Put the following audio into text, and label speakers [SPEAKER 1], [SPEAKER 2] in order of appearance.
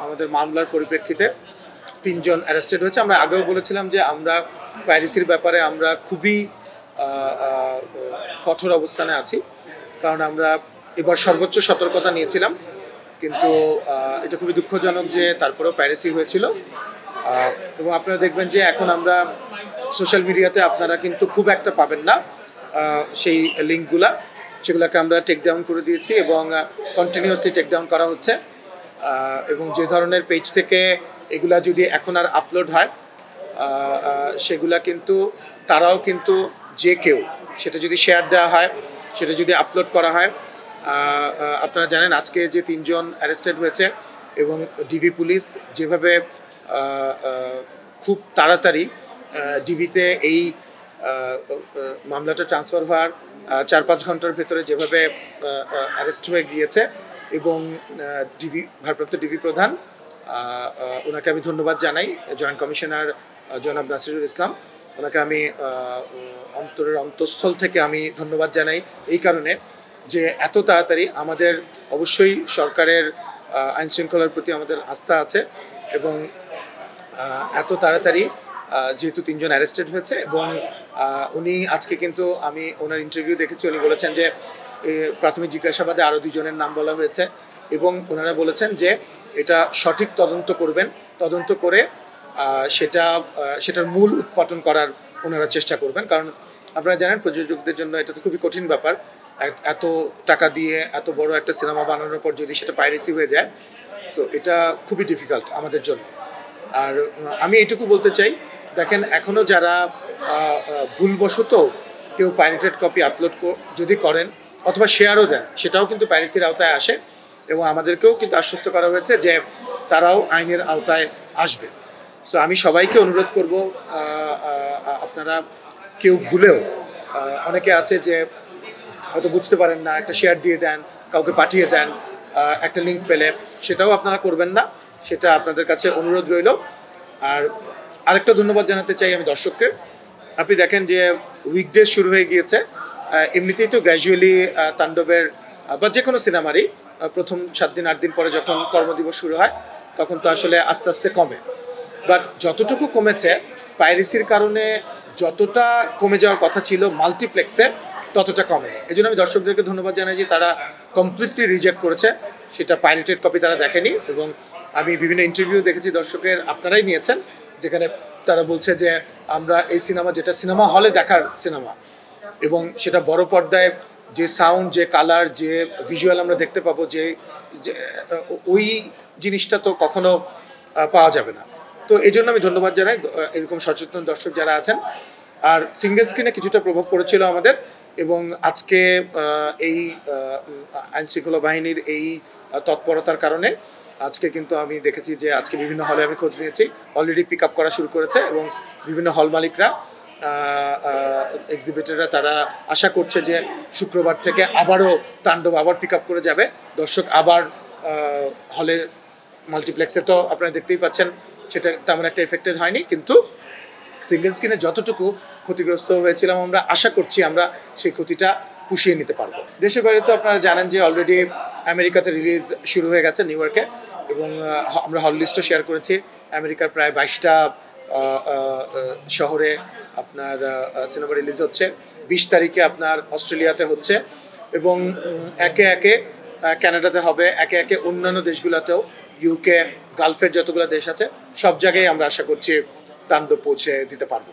[SPEAKER 1] আমাদের মামলার পরিপ্রেক্ষিতে ৩ জন অ্যারেস্টেড হয়েছে। আমরা আগেও বলেছিলাম যে আমরা পাইরেসির ব্যাপারে আমরা খুবই কঠোর অবস্থানে আছি, কারণ আমরা এবার সর্বোচ্চ সতর্কতা নিয়েছিলাম, কিন্তু এটা খুবই দুঃখজনক যে তারপরেও পাইরেসি হয়েছিল। এবং আপনারা দেখবেন যে এখন আমরা সোশ্যাল মিডিয়াতে আপনারা কিন্তু খুব একটা পাবেন না সেই লিঙ্কগুলা, সেগুলোকে আমরা টেক ডাউন করে দিয়েছি এবং কন্টিনিউয়াসলি টেক ডাউন করা হচ্ছে। এবং যে ধরনের পেজ থেকে এগুলা যদি এখন আর আপলোড হয় সেগুলা কিন্তু তারাও কিন্তু যে কেউ সেটা যদি শেয়ার দেওয়া হয়, সেটা যদি আপলোড করা হয়, আপনারা জানেন আজকে যে ৩ জন অ্যারেস্টেড হয়েছে এবং ডিবি পুলিশ যেভাবে খুব তাড়াতাড়ি ডিবিতে এই মামলাটা ট্রান্সফার হওয়ার ৪-৫ ঘন্টার ভেতরে যেভাবে অ্যারেস্ট হয়ে গিয়েছে এবং ডিবি ভারপ্রাপ্ত ডিবি প্রধান ওনাকে আমি ধন্যবাদ জানাই, জয়েন্ট কমিশনার জনাব নাসিরুল ইসলাম, ওনাকে আমি অন্তরের অন্তঃস্থল থেকে আমি ধন্যবাদ জানাই এই কারণে যে এত তাড়াতাড়ি আমাদের অবশ্যই সরকারের আইন শৃঙ্খলার প্রতি আমাদের আস্থা আছে এবং এত তাড়াতাড়ি যেহেতু ৩ জন অ্যারেস্টেড হয়েছে এবং উনি আজকে কিন্তু আমি ওনার ইন্টারভিউ দেখেছি, উনি বলেছেন যে প্রাথমিক জিজ্ঞাসাবাদে আরও 2 জনের নাম বলা হয়েছে এবং ওনারা বলেছেন যে এটা সঠিক তদন্ত করবেন, তদন্ত করে সেটার মূল উৎপাটন করার ওনারা চেষ্টা করবেন। কারণ আপনারা জানেন প্রযোজকদের জন্য এটা তো খুবই কঠিন ব্যাপার, এত টাকা দিয়ে এত বড় একটা সিনেমা বানানোর পর যদি সেটা পাইরেসি হয়ে যায়, সো এটা খুবই ডিফিকাল্ট আমাদের জন্য। আর আমি এটুকু বলতে চাই, দেখেন এখনও যারা ভুলবশত কেউ পাইরেটেড কপি আপলোড যদি করেন অথবা শেয়ারও দেন, সেটাও কিন্তু পাইরেসির আওতায় আসে এবং আমাদেরকেও কিন্তু আশ্বস্ত করা হয়েছে যে তারাও আইনের আওতায় আসবে। সো আমি সবাইকে অনুরোধ করব, আপনারা কেউ ভুলেও, অনেকে আছে যে হয়তো বুঝতে পারেন না, একটা শেয়ার দিয়ে দেন, কাউকে পাঠিয়ে দেন একটা লিঙ্ক পেলে, সেটাও আপনারা করবেন না, সেটা আপনাদের কাছে অনুরোধ রইল। আর আরেকটা ধন্যবাদ জানাতে চাই আমি দর্শককে। আপনি দেখেন যে উইকডেজ শুরু হয়ে গিয়েছে, এমনিতেই তো গ্র্যাজুয়ালি তাণ্ডবের বা যে কোনো সিনেমারই প্রথম 7 দিন 8 দিন পরে যখন কর্মদিবস শুরু হয় তখন তো আসলে আস্তে আস্তে কমে, বাট যতটুকু কমেছে পাইরেসির কারণে যতটা কমে যাওয়ার কথা ছিল মাল্টিপ্লেক্সে ততটা কমে। এই জন্য আমি দর্শকদেরকে ধন্যবাদ জানাই যে তারা কমপ্লিটলি রিজেক্ট করেছে, সেটা পাইরেটেড কপি তারা দেখেনি। এবং আমি বিভিন্ন ইন্টারভিউ দেখেছি দর্শকের, আপনারাই নিয়েছেন, যেখানে তারা বলছে যে আমরা এই সিনেমা, যেটা সিনেমা হলে দেখার সিনেমা এবং সেটা বড় পর্দায় যে সাউন্ড, যে কালার, যে ভিজুয়াল আমরা দেখতে পাবো, যে ওই জিনিসটা তো কখনো পাওয়া যাবে না। তো এই জন্য আমি ধন্যবাদ জানাই এরকম সচেতন দর্শক যারা আছেন। আর সিঙ্গেল স্ক্রিনে কিছুটা প্রভাব পড়েছিল আমাদের, এবং আজকে এই আইন শৃঙ্খলা বাহিনীর এই তৎপরতার কারণে আজকে কিন্তু আমি দেখেছি যে আজকে বিভিন্ন হলে আমি খোঁজ নিয়েছি, অলরেডি পিক আপ করা শুরু করেছে এবং বিভিন্ন হল মালিকরা, এক্সিবিটররা তারা আশা করছে যে শুক্রবার থেকে আবারও তাণ্ডব আবার পিক আপ করে যাবে, দর্শক আবার হলে, মাল্টিপ্লেক্সে তো আপনারা দেখতেই পাচ্ছেন সেটা তেমন একটা এফেক্টেড হয়নি, কিন্তু সিঙ্গেল স্ক্রিনে যতটুকু ক্ষতিগ্রস্ত হয়েছিলাম আমরা আশা করছি আমরা সেই ক্ষতিটা পুষিয়ে নিতে পারবো। দেশের বাইরে তো আপনারা জানেন যে অলরেডি আমেরিকাতে রিলিজ শুরু হয়ে গেছে নিউ ইয়র্কে, এবং আমরা হল লিস্টও শেয়ার করেছি। আমেরিকার প্রায় 22টা শহরে আপনার সিনেমা রিলিজ হচ্ছে, 20 তারিখে আপনার অস্ট্রেলিয়াতে হচ্ছে এবং একে একে কানাডাতে হবে, একে একে অন্যান্য দেশগুলোতেও, ইউকে, গালফের যতগুলো দেশ আছে সব জায়গায় আমরা আশা করছি তাণ্ডব পৌঁছে দিতে পারবো।